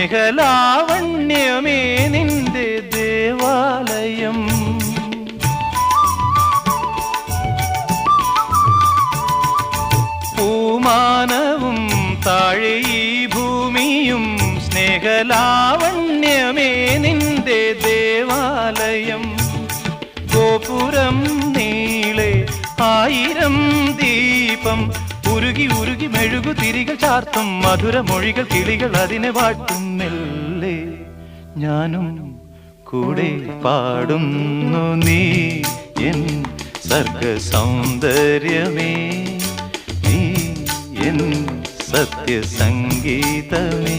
സ്നേഹലാവണ്യമേ നിന്റെ ദേവാലയം. പൂമാനവും താഴെ ഈ ഭൂമിയും സ്നേഹലാവണ്യമേ നിന്റെ ദേവാലയം. ഗോപുരം നീളെ 1000 ദീപം ഉരുകി ഉരുകി മെഴുകു തിരികൾ ചാർത്തും മധുരമൊഴികൾ കിളികൾ അതിനെ വാട്ടും. മെല്ലെ ഞാനും കൂടെ പാടുന്നു നീ എൻ സർഗ സൗന്ദര്യമേ, നീ എൻ സത്യസംഗീതമേ.